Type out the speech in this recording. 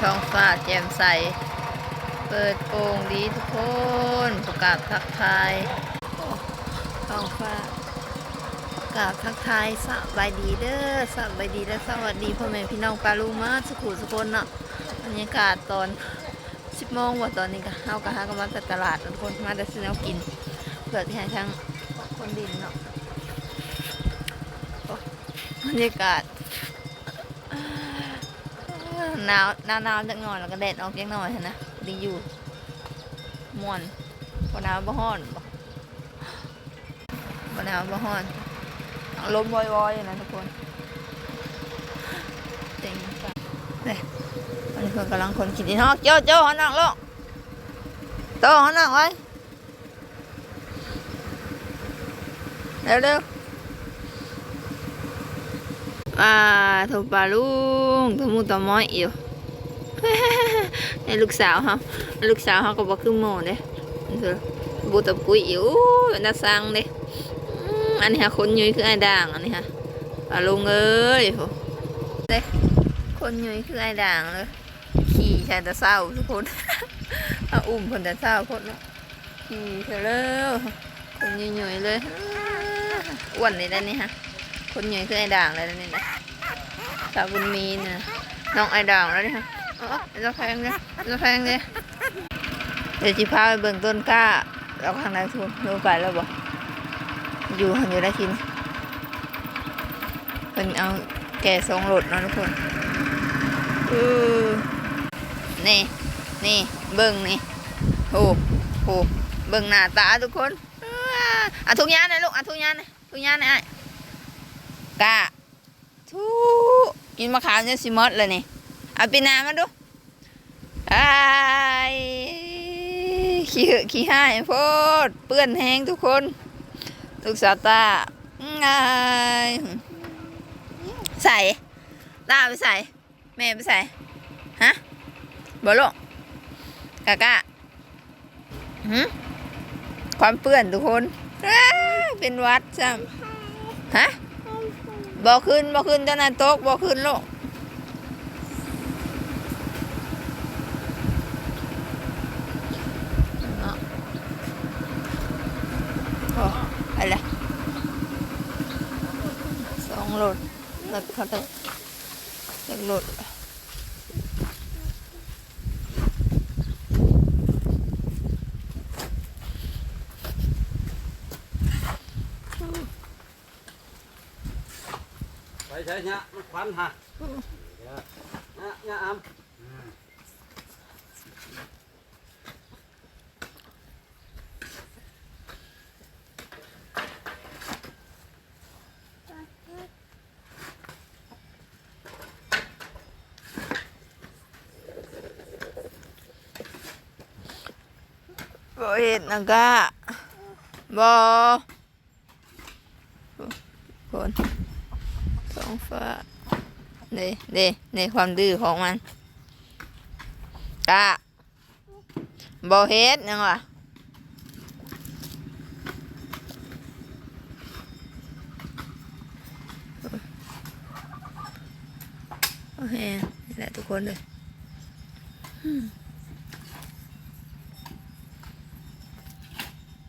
ท้องฟ้าแจ่มใสเปิดโปร่งดีทุกคนประกาศทักทายท้องฟ้าประกาศทักทายสบายดีเด้อสบายดีและสวัสดีพ่อแม่พี่น้องปลาลูกมาสุขุสุคนเนาะบรรยากาศตอน10 โมงว่าตอนนี้ก็เฮากะหากันมาจากตลาดทุกคนมาแต่ซื้อแนวกินเพื่อที่ให้ทั้งคนดินเนาะบรรยากาศหนาวจังหน่อยแล้วก็แดดออกจังหน่อยนะดีอยู่ม่วนพอหนาวบ่ฮ้อนบ่หนาวบ่ฮ้อนลมวอยๆนะทุกคนเจ๋งจังเลยอันนี้เพิ่นกำลังคนกินอีฮอกโจ้หันหน้าลงโตหันหน้าไว้เร็วถูกปลาลุงถูกมูตะม้อยอยู่ไอ้ลูกสาวเขาก็บอกคือโม่เด้บูตะปุยอยู่น่าสั่งเด้อันนี้ฮะคนยุยคือไอ้ด่างอันนี้ฮะปลาลุงเอ้ยเด้คนยุยคือไอ้ด่างเลยขี่ใช่แต่เศร้าทุกคนเอาอุ้มคนแต่เศร้าคนเนาะขี่เถอะแล้วคนยุยเลยอ้วนเลยด้านนี้ฮะคนยุยคือไอ้ด่างเลยด้านนี้นะสาวบุญมีนะน้องไอ้ด่างแล้วนี่ฮะจะแพงเลยเดี๋ยวจีพาไปเบิ่งต้นกล้าแล้วข้างในทุนลงไปแล้วบอกอยู่ได้กินเป็นเอาแก่ทรงหลดเนาะทุกคนนี่เบิ่งนี่โอ้เบิ่งหน้าตาทุกคนทุกอย่างนะลูกทุกอย่างนะไอ้กล้ากินมะขามเนี่ยสิมดเลยนี่เอาปีนามาดูขี้ให้โพดเปื้อนแห้งทุกคนลูกสาวตาใส่ตาไปใส่แม่ไปใส่ฮะบอลูกกะความเปื้อนทุกคนเป็นวัดจ้ะฮะบ่ขึ้นเจ้านายโต๊ะบ่ขึ้นลูกอะไร2 โหลดแล้วเขาจะโหลดไปใช่เนี่ยมันควันฮะเนี่ยอ้ำบ่เห็นนะกะบ่คนท้องฟ้านี่ความดื้อของมันกะบ่เห็นยังวะโอเคนี่แหละทุกคนเลย